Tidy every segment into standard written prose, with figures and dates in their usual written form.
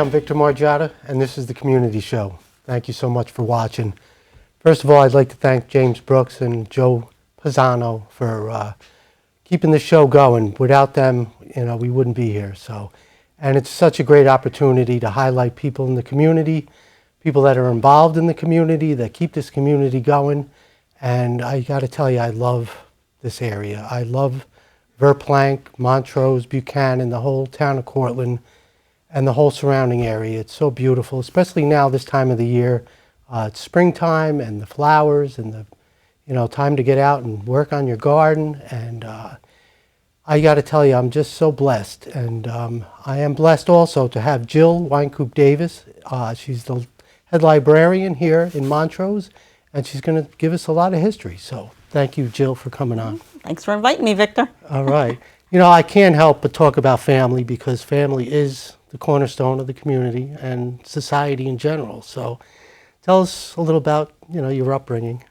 I'm Victor Margiotta, and this is the Community Show. Thank you so much for watching. First of all, I'd like to thank James Brooks and Joe Pisano for keeping the show going. Without them, we wouldn't be here. And it's such a great opportunity to highlight people in the community, people that are involved in the community, that keep this community going. And I got to tell you, I love this area. I love Verplanck, Montrose, Buchanan, the whole town of Cortland, and the whole surrounding area. It's so beautiful, especially now this time of the year. It's springtime and the flowers and the, time to get out and work on your garden. And I got to tell you, I'm just so blessed. And I am blessed also to have Jill Wynkoop Davis. She's the head librarian here in Montrose, and she's going to give us a lot of history. So thank you, Jill, for coming on. Thanks for inviting me, Victor. All right. I can't help but talk about family because family is the cornerstone of the community and society in general. So tell us a little about, your upbringing.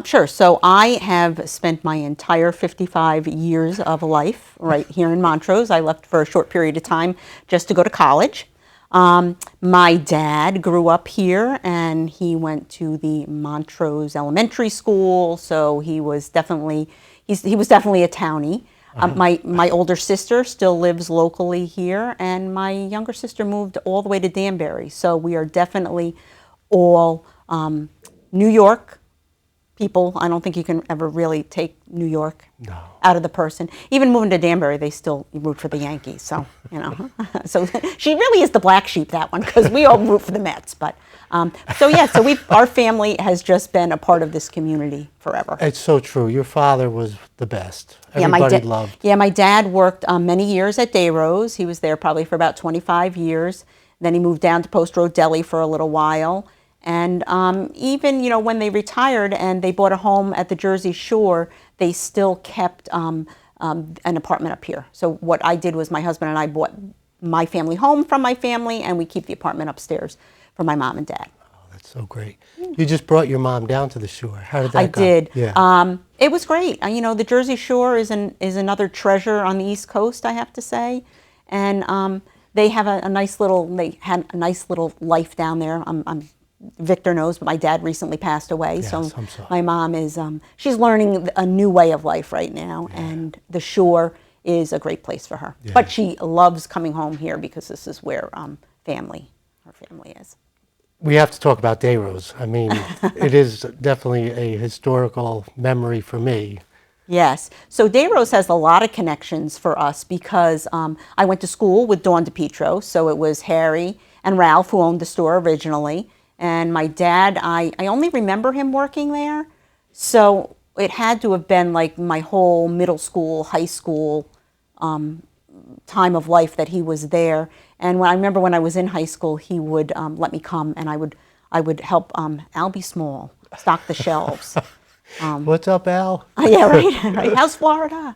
Sure. So I have spent my entire 55 years of life right here in Montrose. I left for a short period of time just to go to college. My dad grew up here and he went to the Montrose Elementary School. So he was definitely a townie. My older sister still lives locally here, and my younger sister moved all the way to Danbury. So we are definitely all New York people. I don't think you can ever really take New York out of the person. Even moving to Danbury, they still root for the Yankees. So, so she really is the black sheep, that one, because we all root for the Mets. But so our family has just been a part of this community forever. It's so true. Your father was the best. Everybody loved. Yeah, my dad worked many years at Dayrose. He was there probably for about 25 years. Then he moved down to Post Road Deli for a little while. And even, when they retired and they bought a home at the Jersey Shore, they still kept an apartment up here. So what I did was my husband and I bought my family home from my family, and we keep the apartment upstairs for my mom and dad. Oh, that's so great. You just brought your mom down to the shore. How did that go? I did. Yeah. It was great. The Jersey Shore is another treasure on the East Coast, I have to say. And they have a nice little life down there. Victor knows, but my dad recently passed away. Yes, so I'm sorry. My mom is, she's learning a new way of life right now, and the shore is a great place for her. Yeah. But she loves coming home here because this is where her family is. We have to talk about Dayrose. I mean, it is definitely a historical memory for me. Yes. So Dayrose has a lot of connections for us because I went to school with Dawn DePietro, so it was Harry and Ralph who owned the store originally. And my dad, I only remember him working there, so it had to have been like my whole middle school, high school time of life that he was there. And I remember when I was in high school, he would let me come, and I would help Albie Small stock the shelves. What's up, Al? Yeah, right. How's Florida?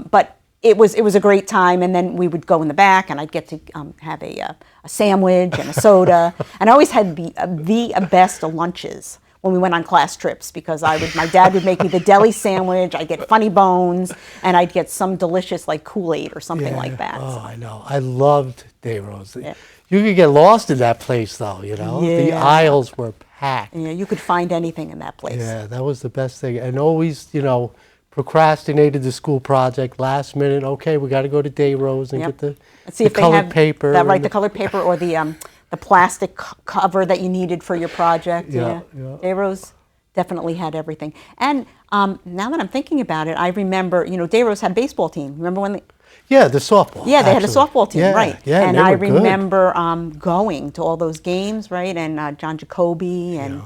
But it was a great time, and then we would go in the back, and I'd get to have a sandwich and a soda, and I always had the best of lunches when we went on class trips because my dad would make me the deli sandwich, I'd get Funny Bones, and I'd get some delicious like Kool-Aid or something like that. Oh, I know. I loved Dayrose. Yeah. You could get lost in that place, though. Yeah. The aisles were packed. Yeah, you could find anything in that place. Yeah, that was the best thing, and always, procrastinated the school project last minute. Okay, we got to go to Dayrose and get the colored paper. The colored paper or the plastic cover that you needed for your project. Yeah. Dayrose definitely had everything. And now that I'm thinking about it, I remember, Dayrose had a baseball team. Remember when the softball. Yeah, they had a softball team, right. Yeah, and they I were remember going to all those games, right? And John Jacoby and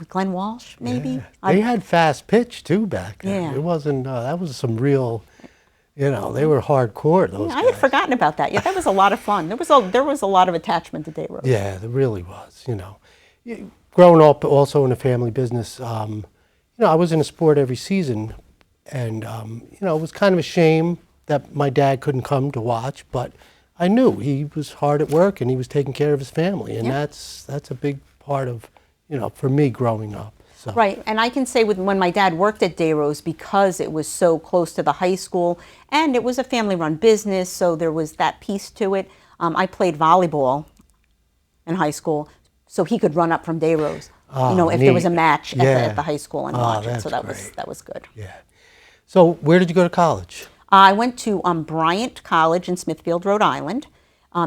Glenn Walsh, maybe. Yeah. They had fast pitch too back then. Yeah. It wasn't. That was some real. They were hardcore. Those guys. I had forgotten about that. Yeah, that was a lot of fun. There was a lot of attachment to Dayrose. Yeah, there really was. Growing up also in a family business, I was in a sport every season, and it was kind of a shame that my dad couldn't come to watch, but I knew he was hard at work and he was taking care of his family, and that's a big part of. For me growing up. So. Right, and I can say when my dad worked at Dayrose, because it was so close to the high school and it was a family-run business, so there was that piece to it. I played volleyball in high school, so he could run up from day rows. Oh, If there was a neat. match Yeah. at the high school and Oh, watch it. that's So that great. was good. Yeah. So where did you go to college? I went to Bryant College in Smithfield, Rhode Island.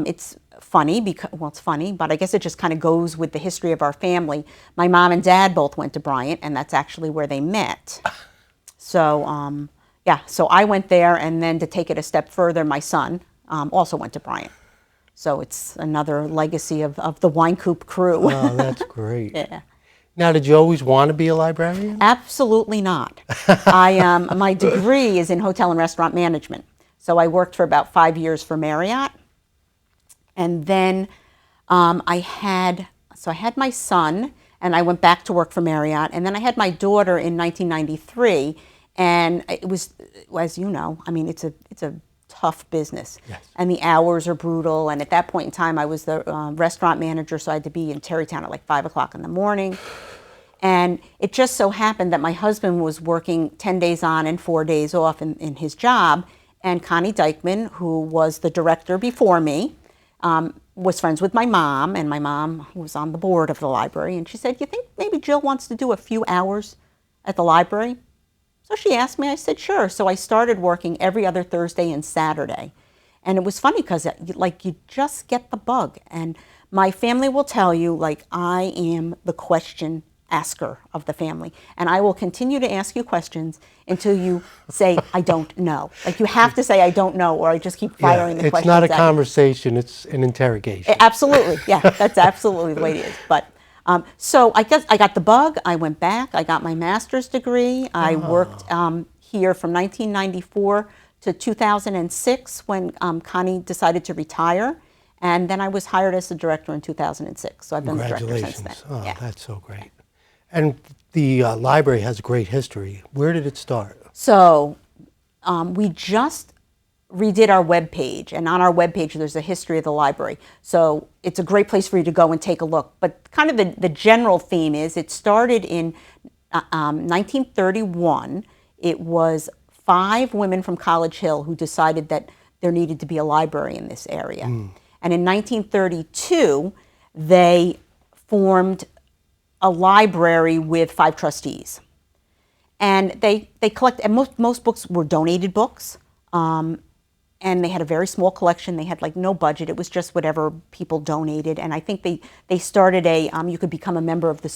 It's funny because, well, it's funny, but I guess it just kind of goes with the history of our family. My mom and dad both went to Bryant, and that's actually where they met. So, yeah, so I went there, and then to take it a step further, my son also went to Bryant. So it's another legacy of the Wine Coop crew. Oh, that's great. Yeah. Now, did you always want to be a librarian? Absolutely not. My degree is in hotel and restaurant management. So I worked for about 5 years for Marriott. And then I had my son, and I went back to work for Marriott. And then I had my daughter in 1993. And it was, as you know, I mean, it's a tough business. Yes. And the hours are brutal. And at that point in time, I was the restaurant manager, so I had to be in Terrytown at like 5 o'clock in the morning. And it just so happened that my husband was working 10 days on and 4 days off in his job. And Connie Dykman, who was the director before me, was friends with my mom. And my mom was on the board of the library. And she said, "You think maybe Jill wants to do a few hours at the library?" So she asked me, I said, sure. So I started working every other Thursday and Saturday. And it was funny because like you just get the bug. And my family will tell you, like, I am the question asker of the family. And I will continue to ask you questions until you say, I don't know. Like you have to say, I don't know, or I just keep firing the questions it's not a at you. conversation, it's an interrogation. Absolutely, yeah, that's absolutely the way it is. But so I guess I got the bug. I went back. I got my master's degree. I worked here from 1994 to 2006 when Connie decided to retire, and then I was hired as the director in 2006. So I've been the director since then. Oh, Yeah. that's so great. And the library has a great history. Where did it start? So we just redid our web page, and on our web page there's a history of the library. So it's a great place for you to go and take a look. But kind of the general theme is it started in 1931. It was 5 women from College Hill who decided that there needed to be a library in this area. And in 1932, they formed a library with 5 trustees. And they collect, and most books were donated books. And they had a very small collection. They had like no budget. It was just whatever people donated. And I think they started you could become a member of the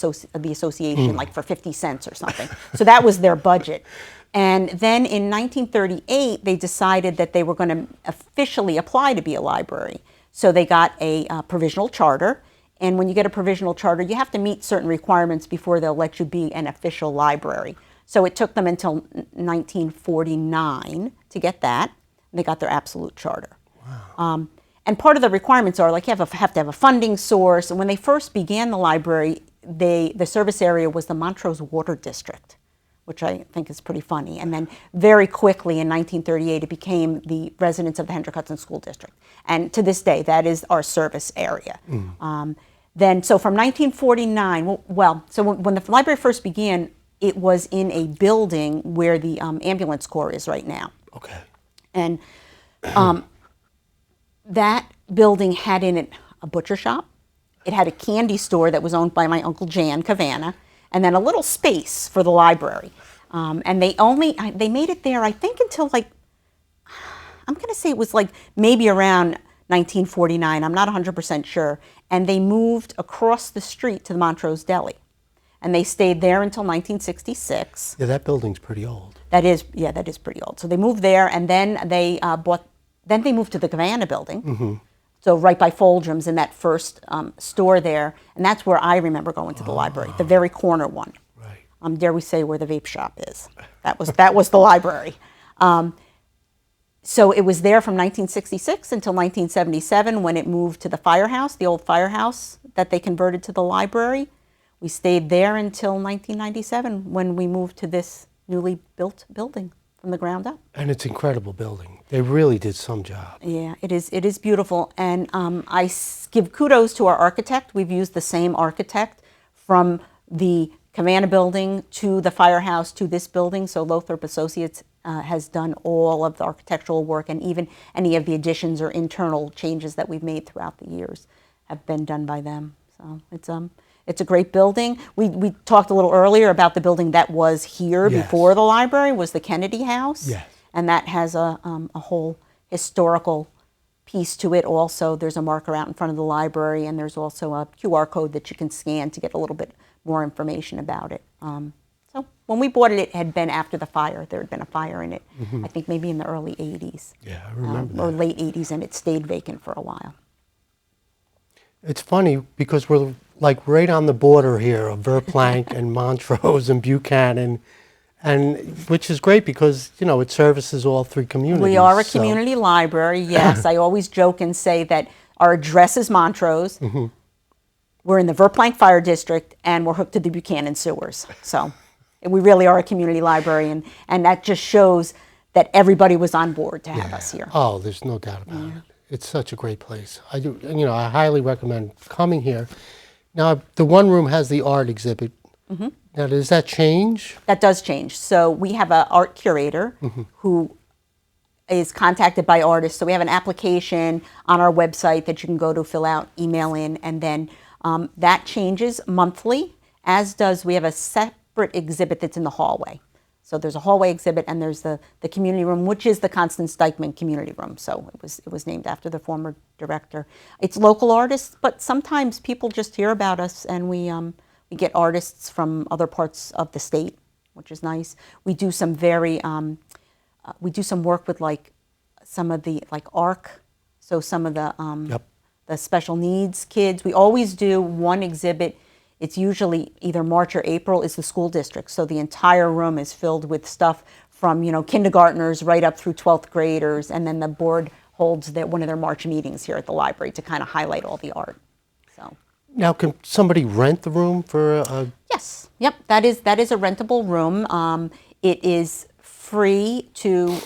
association like for 50 cents or something. So that was their budget. And then in 1938, they decided that they were going to officially apply to be a library. So they got a provisional charter. And when you get a provisional charter, you have to meet certain requirements before they'll let you be an official library. So it took them until 1949 to get that. They got their absolute charter. Wow. And part of the requirements are like you have to have a funding source. And when they first began the library, the service area was the Montrose Water District, which I think is pretty funny. And then very quickly in 1938, it became the residents of the Hendrick Hudson School District. And to this day, that is our service area. Then, so from 1949, so when the library first began, it was in a building where the ambulance corps is right now. Okay. And that building had in it a butcher shop. It had a candy store that was owned by my Uncle Jan Cavanna, and then a little space for the library. And they made it there, I think, until like, I'm going to say it was like maybe around 1949. I'm not 100% sure. And they moved across the street to the Montrose Deli. And they stayed there until 1966. Yeah, that building's pretty old. That is pretty old. So they moved there, and then they they moved to the Cavanna building. So right by Foldrum's in that first store there, and that's where I remember going to the library, the very corner one. Right. Dare we say where the vape shop is? That was the library. So it was there from 1966 until 1977 when it moved to the firehouse, the old firehouse that they converted to the library. We stayed there until 1997 when we moved to this newly built building from the ground up. And it's an incredible building. They really did some job. Yeah, it is beautiful. And I give kudos to our architect. We've used the same architect from the Cavanna building to the firehouse to this building. So Lothrop Associates has done all of the architectural work, and even any of the additions or internal changes that we've made throughout the years have been done by them. So it's a great building. We talked a little earlier about the building that was here Yes. before the library, was the Kennedy House. Yes. And that has a whole historical piece to it also. There's a marker out in front of the library, and there's also a QR code that you can scan to get a little bit more information about it. So when we bought it, it had been after the fire. There had been a fire in it, I think maybe in the early 80s. Yeah, I remember or that. late 80s, and it stayed vacant for a while. It's funny because we're like right on the border here of Verplanck and Montrose and Buchanan, and which is great because, you know, it services all three communities. We are a so- community library, yes. I always joke and say that our address is Montrose. We're in the Verplanck Fire District, and we're hooked to the Buchanan sewers. So we really are a community library, and that just shows that everybody was on board to have us here. Oh, there's no doubt about it. It's such a great place. I do, you know, I highly recommend coming here. Now, the one room has the art exhibit. Now, does that change? That does change. So we have an art curator who is contacted by artists. So we have an application on our website that you can go to, fill out, email in, and then that changes monthly, as does, we have a separate exhibit that's in the hallway. So there's a hallway exhibit, and there's the community room, which is the Constance Dykeman Community Room. So it was named after the former director. It's local artists, but sometimes people just hear about us, and we get artists from other parts of the state, which is nice. We do some we do some work with like some of the ARC, so some of the special needs kids. We always do one exhibit. It's usually either March or April is the school district. So the entire room is filled with stuff from, you know, kindergartners right up through 12th graders. And then the board holds one of their March meetings here at the library to kind of highlight all the art. So. Now, can somebody rent the room for a... Yes. Yep. That is a rentable room. It is free to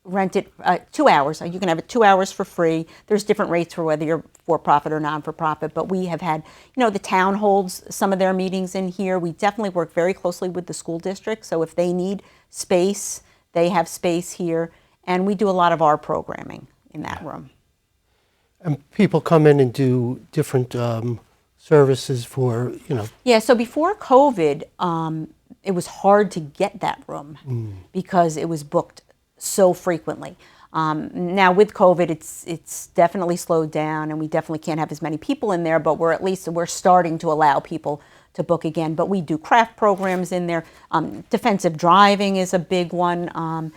rent it 2 hours. You can have it 2 hours for free. There's different rates for whether you're for-profit or non-for-profit, but we have had, you know, the town holds some of their meetings in here. We definitely work very closely with the school district, so if they need space, they have space here, and we do a lot of our programming in that room. And people come in and do different services for, you know... Yeah, so before COVID, it was hard to get that room because it was booked so frequently. Now with COVID, it's definitely slowed down, and we definitely can't have as many people in there, but we're starting to allow people to book again. But we do craft programs in there. Defensive driving is a big one.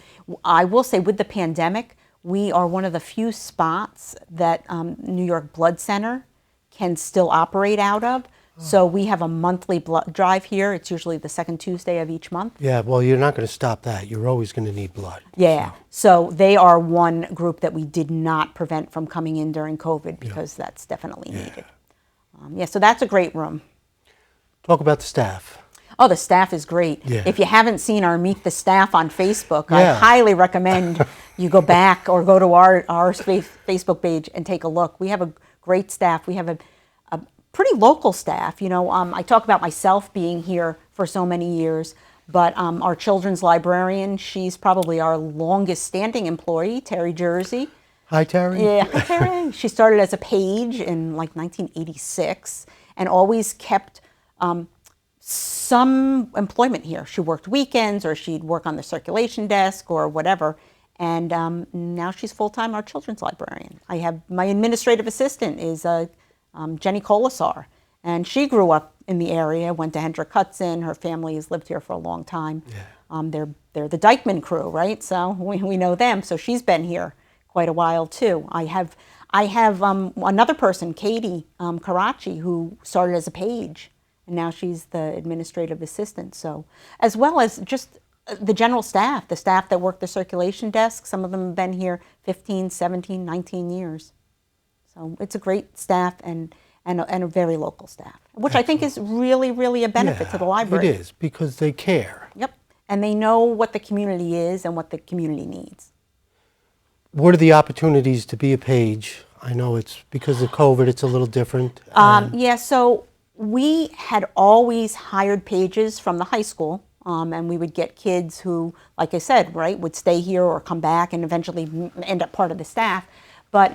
I will say with the pandemic, we are one of the few spots that New York Blood Center can still operate out of. So we have a monthly blood drive here. It's usually the second Tuesday of each month. Yeah, well, you're not going to stop that. You're always going to need blood. Yeah, so they are one group that we did not prevent from coming in during COVID because that's definitely needed. Yeah, so that's a great room. Talk about the staff. Oh, the staff is great. Yeah. If you haven't seen our Meet the Staff on Facebook, Yeah. I highly recommend you go back or go to our Facebook page and take a look. We have a great staff. We have a pretty local staff. You know, I talk about myself being here for so many years, but our children's librarian, she's probably our longest standing employee, Terry Jersey. Hi, Terry. Yeah, hi, Terry. She started as a page in like 1986 and always kept some employment here. She worked weekends, or she'd work on the circulation desk or whatever. And now she's full-time our children's librarian. I have my administrative assistant is Jenny Colasar, and she grew up in the area, went to Hendrick, Hudson. Her family has lived here for a long time. Yeah. They're the Dykeman crew, right? So we know them. So she's been here quite a while too. I have another person, Katie Karachi, who started as a page, and now she's the administrative assistant. So as well as just the general staff, the staff that work the circulation desk, some of them have been here 15, 17, 19 years. So it's a great staff and a very local staff, which I think is really, really a benefit to the library. It is, because they care. Yep. And they know what the community is and what the community needs. What are the opportunities to be a page? I know it's because of COVID, it's a little different. Yeah, so we had always hired pages from the high school and we would get kids who, like I said, right, would stay here or come back and eventually end up part of the staff. But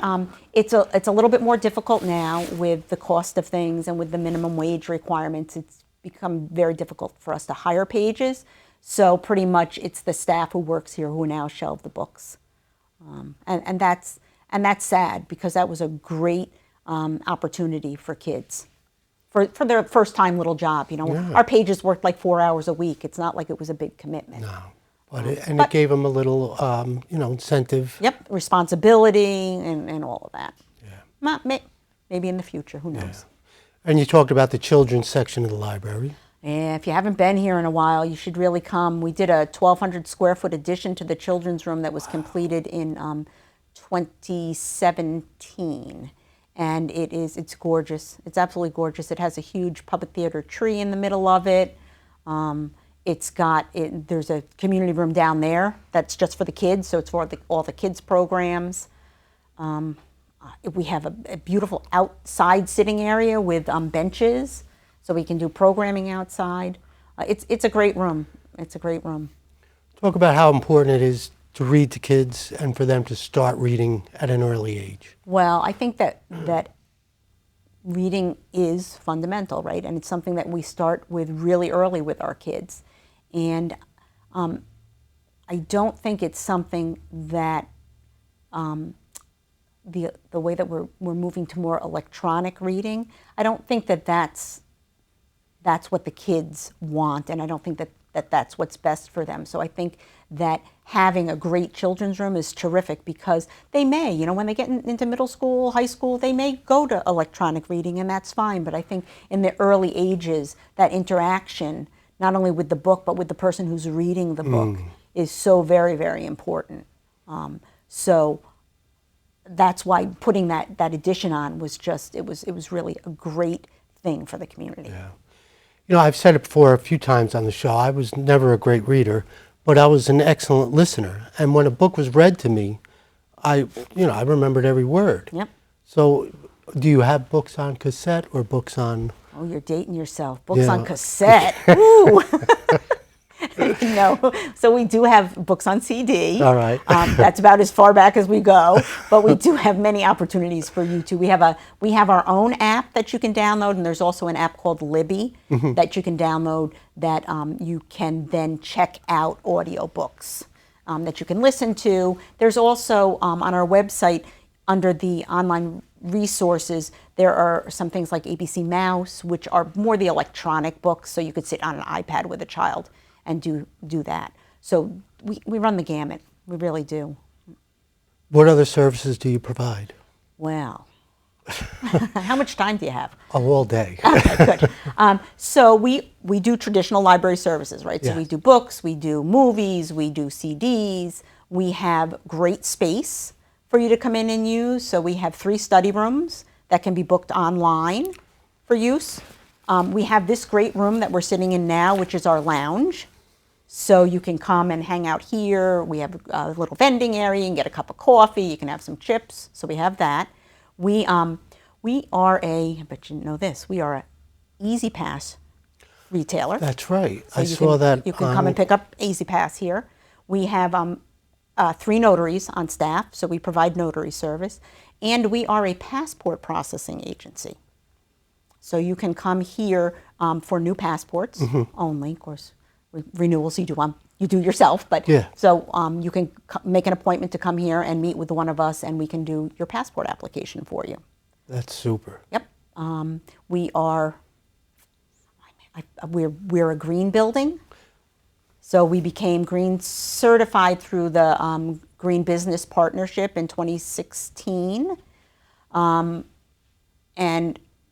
it's a little bit more difficult now with the cost of things and with the minimum wage requirements. It's become very difficult for us to hire pages. So pretty much it's the staff who works here who now shelve the books. And that's sad, because that was a great opportunity for kids. For their first time little job, you know. Yeah. Our pages worked like 4 hours a week. It's not like it was a big commitment. No, but it gave them a little, incentive. Yep, responsibility and all of that. Yeah. Maybe in the future, who knows? Yeah. And you talked about the children's section of the library. Yeah, if you haven't been here in a while, you should really come. We did a 1,200 square foot addition to the children's room that was completed in 2017. And it's gorgeous. It's absolutely gorgeous. It has a huge public theater tree in the middle of it. There's a community room down there that's just for the kids, so it's for all the kids' programs. We have a beautiful outside sitting area with benches, so we can do programming outside. It's a great room. It's a great room. Talk about how important it is to read to kids and for them to start reading at an early age. Well, I think that reading is fundamental, right? And it's something that we start with really early with our kids. And I don't think it's something that the way that we're moving to more electronic reading, I don't think that's what the kids want, and I don't think that that's what's best for them. So I think that having a great children's room is terrific, because they may, when they get into middle school, high school, they may go to electronic reading, and that's fine. But I think in the early ages, that interaction, not only with the book, but with the person who's reading the book, is so very, very important. So that's why putting that addition on was just, it was really a great thing for the community. Yeah. I've said it before a few times on the show, I was never a great reader, but I was an excellent listener. And when a book was read to me, I remembered every word. Yep. So do you have books on cassette or books on... Oh, you're dating yourself. Books on cassette. Ooh. No. So we do have books on CD. All right. That's about as far back as we go. But we do have many opportunities for you too. We have our own app that you can download, and there's also an app called Libby that you can download that you can then check out audiobooks that you can listen to. There's also on our website, under the online resources, there are some things like ABC Mouse, which are more the electronic books, so you could sit on an iPad with a child and do that. So we run the gamut. We really do. What other services do you provide? Well, how much time do you have? Oh, all day. Okay, good. So we do traditional library services, right? So Yes. we do books, we do movies, we do CDs. We have great space for you to come in and use. So we have 3 study rooms that can be booked online for use. We have this great room that we're sitting in now, which is our lounge. So you can come and hang out here. We have a little vending area. You can get a cup of coffee. You can have some chips. So we have that. We are I bet you know this, we are a Easy Pass retailer. That's right. So I saw that. You can come and pick up Easy Pass here. We have 3 notaries on staff, so we provide notary service. And we are a passport processing agency. So you can come here for new passports only, of course. Renewals you do yourself, but yeah. So you can make an appointment to come here and meet with one of us, and we can do your passport application for you. That's super. Yep. We're a green building, so we became green certified through the Green Business Partnership in 2016, and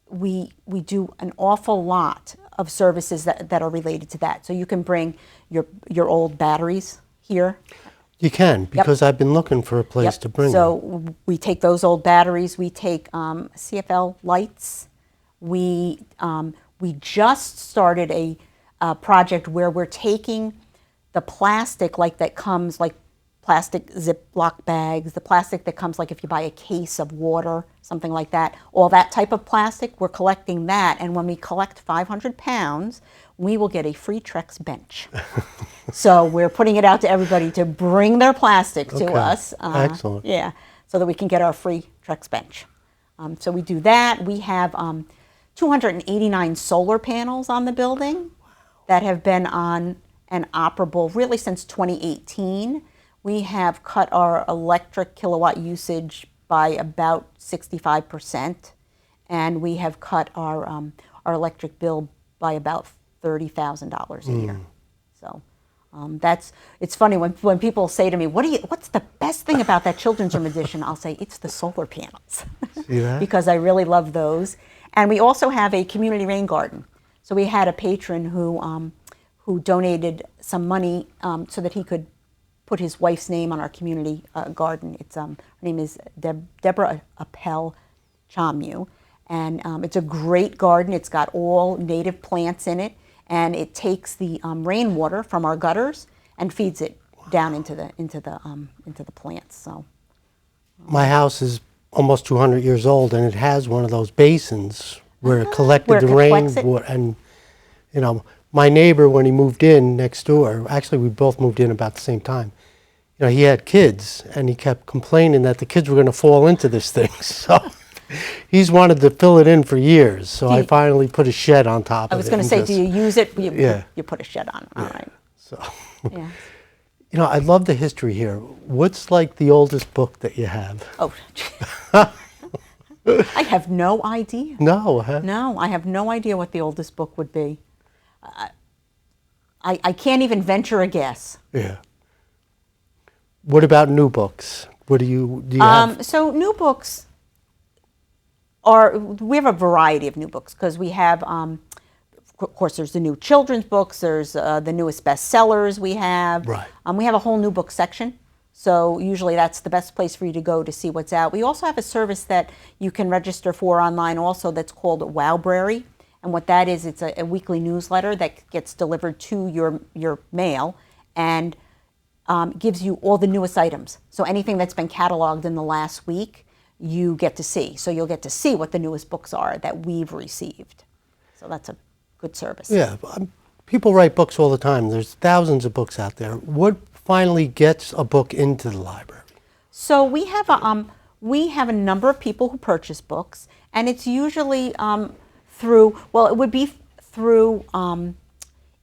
we do an awful lot of services that are related to that. So you can bring your old batteries here. You can, because I've been looking for a place to bring them. So we take those old batteries. We take CFL lights. We just started a project where we're taking the plastic that comes plastic Ziploc bags, the plastic that comes like if you buy a case of water, something like that, all that type of plastic, we're collecting that. And when we collect 500 pounds, we will get a free Trex bench. So we're putting it out to everybody to bring their plastic to Okay. us. Excellent. Yeah, so that we can get our free Trex bench. So we do that. We have 289 solar panels on the building that have been on and operable really since 2018. We have cut our electric kilowatt usage by about 65%, and we have cut our electric bill by about $30,000 a year. So it's funny when people say to me, what's the best thing about that children's room addition? I'll say it's the solar panels. See that? Because I really love those. And we also have a community rain garden. So we had a patron who donated some money so that he could put his wife's name on our community garden. It's her name is Deborah Appel Chamu, and it's a great garden. It's got all native plants in it, and it takes the rainwater from our gutters and feeds it down into the plants. So My house is almost 200 years old, and it has one of those basins where it collected the rainwater. And you know, my neighbor, when he moved in next door, actually we both moved in about the same time. You know, he had kids, and he kept complaining that the kids were going to fall into this thing. So he's wanted to fill it in for years. So I finally put a shed on top of it. I was going to say, do you use it? Yeah. You put a shed on. All right. So, Yeah. you know, I love the history here. What's like the oldest book that you have? Oh, I have no idea. No, huh? No, I have no idea what the oldest book would be. I can't even venture a guess. Yeah. What about new books? What do you have? So new books we have a variety of new books because we have, of course, there's the new children's books, there's the newest bestsellers we have. Right. We have a whole new book section. So usually that's the best place for you to go to see what's out. We also have a service that you can register for online also that's called Wowbrary. And what that is, it's a weekly newsletter that gets delivered to your mail and gives you all the newest items. So anything that's been cataloged in the last week, you get to see. So you'll get to see what the newest books are that we've received. So that's a good service. Yeah, people write books all the time. There's thousands of books out there. What finally gets a book into the library? So we have a number of people who purchase books, and it's usually through, well, it would be through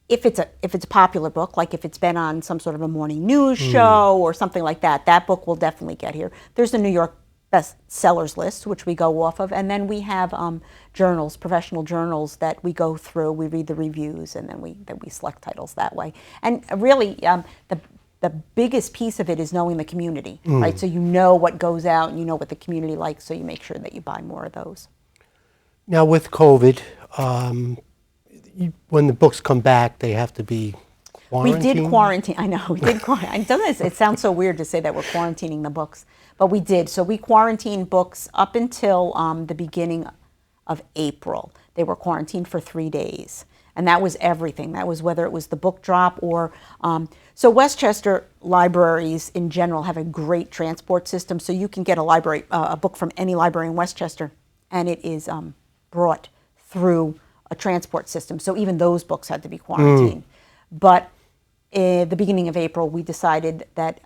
if it's a popular book, like if it's been on some sort of a morning news show or something like that, that book will definitely get here. There's the New York bestsellers list, which we go off of, and then we have journals, professional journals that we go through. We read the reviews, and then we select titles that way. And really, the biggest piece of it is knowing the community, right? So you know what goes out, and you know what the community likes, so you make sure that you buy more of those. Now with COVID, when the books come back, they have to be quarantined? We did quarantine. I know, we did quarantine. Doesn't it sounds so weird to say that we're quarantining the books, but we did. So we quarantined books up until the beginning of April. They were quarantined for 3 days. And that was everything. That was whether it was the book drop or, so Westchester libraries in general have a great transport system. So you can get a book from any library in Westchester, and it is brought through a transport system. So even those books had to be quarantined. But at the beginning of April, we decided that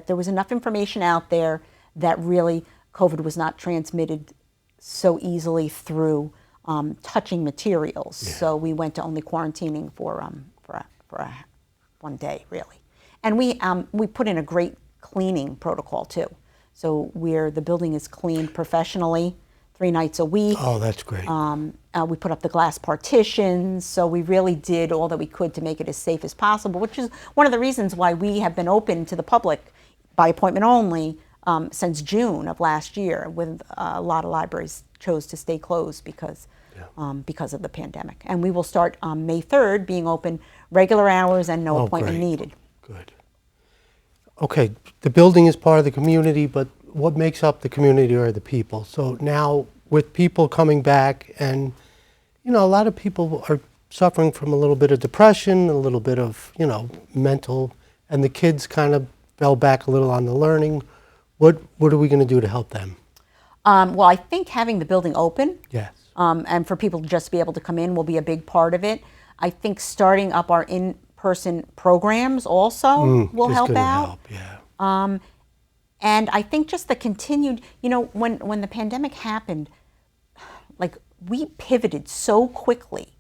there was enough information out there that really COVID was not transmitted so easily through touching materials. Yeah. So we went to only quarantining for 1 day, really. And we put in a great cleaning protocol too. So where the building is cleaned professionally 3 nights a week. Oh, that's great. We put up the glass partitions, so we really did all that we could to make it as safe as possible, which is one of the reasons why we have been open to the public by appointment only since June of last year, when a lot of libraries chose to stay closed because of the pandemic. And we will start on May 3rd being open regular hours and no appointment needed. Good. Okay, the building is part of the community, but what makes up the community are the people. So now with people coming back, and you know, a lot of people are suffering from a little bit of depression, a little bit of, you know, mental, and the kids kind of fell back a little on the learning. What are we going to do to help them? Well, I think having the building open Yes. and for people to just be able to come in will be a big part of it. I think starting up our in-person programs also will Just help gonna out. help, yeah. And I think just the continued, when the pandemic happened, like we pivoted so quickly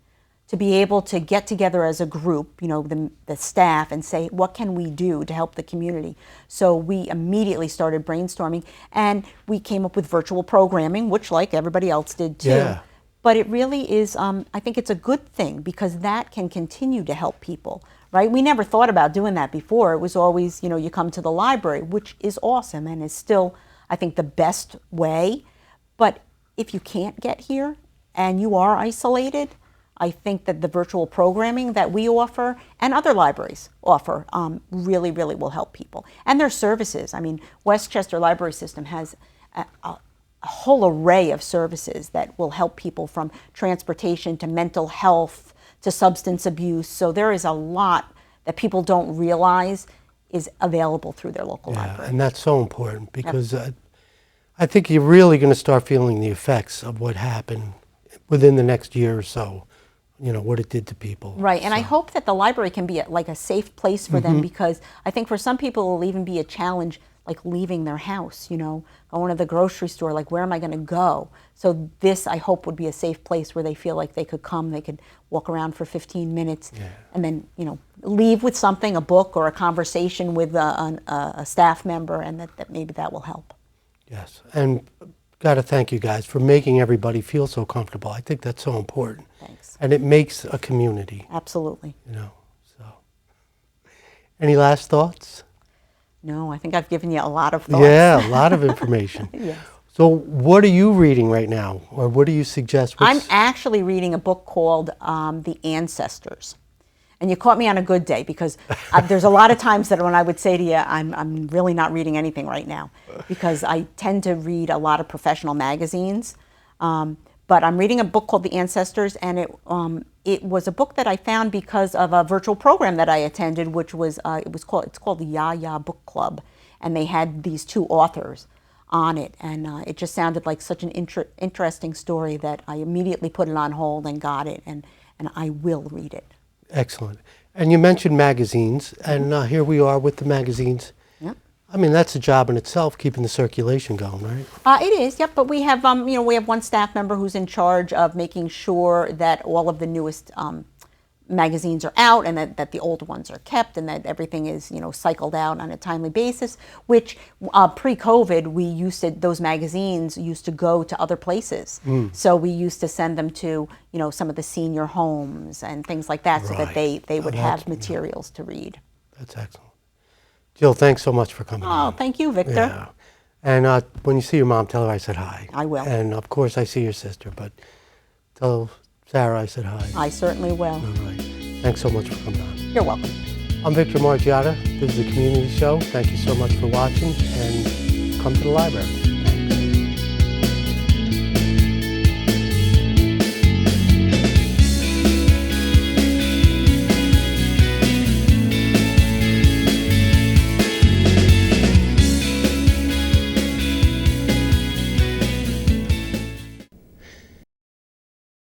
to be able to get together as a group, the staff, and say, what can we do to help the community? So we immediately started brainstorming, and we came up with virtual programming, which like everybody else did too. Yeah. But it really is, I think it's a good thing because that can continue to help people, right? We never thought about doing that before. It was always, you come to the library, which is awesome and is still, I think, the best way. But if you can't get here and you are isolated, I think that the virtual programming that we offer and other libraries offer really, really will help people. And their services. I mean, Westchester Library System has a whole array of services that will help people from transportation to mental health to substance abuse. So there is a lot that people don't realize is available through their local library. And that's so important because I think you're really going to start feeling the effects of what happened within the next year or so, what it did to people. Right, and I hope that the library can be like a safe place for them because I think for some people it will even be a challenge like leaving their house, going to the grocery store, like where am I going to go? So this, I hope, would be a safe place where they feel like they could come, they could walk around for 15 minutes and then, leave with something, a book or a conversation with a staff member, and that maybe that will help. Yes, and got to thank you guys for making everybody feel so comfortable. I think that's so important. Thanks. And it makes a community. Absolutely. So. Any last thoughts? No, I think I've given you a lot of thoughts. Yeah, a lot of information. Yes. So what are you reading right now? Or what do you suggest? I'm actually reading a book called The Ancestors. And you caught me on a good day because there's a lot of times that when I would say to you, I'm really not reading anything right now because I tend to read a lot of professional magazines. But I'm reading a book called The Ancestors, and it was a book that I found because of a virtual program that I attended, which was it's called the Ya Book Club, and they had these two authors on it, and it just sounded like such an interesting story that I immediately put it on hold and got it, and I will read it. Excellent. And you mentioned magazines, and here we are with the magazines. Yep. I mean, that's a job in itself, keeping the circulation going, right? It is, yep. But we have, we have one staff member who's in charge of making sure that all of the newest magazines are out, and that the old ones are kept, and that everything is, cycled out on a timely basis. Which pre-COVID, those magazines used to go to other places. So we used to send them to, some of the senior homes and things like that, so that they would have materials to read. That's excellent. Jill, thanks so much for coming on. Oh, thank you, Victor. Yeah. And when you see your mom, tell her I said hi. I will. And of course I see your sister, but tell Sarah I said hi. I certainly will. All right. Thanks so much for coming on. You're welcome. I'm Victor Margiotta. This is the Community Show. Thank you so much for watching, and come to the library. Thanks.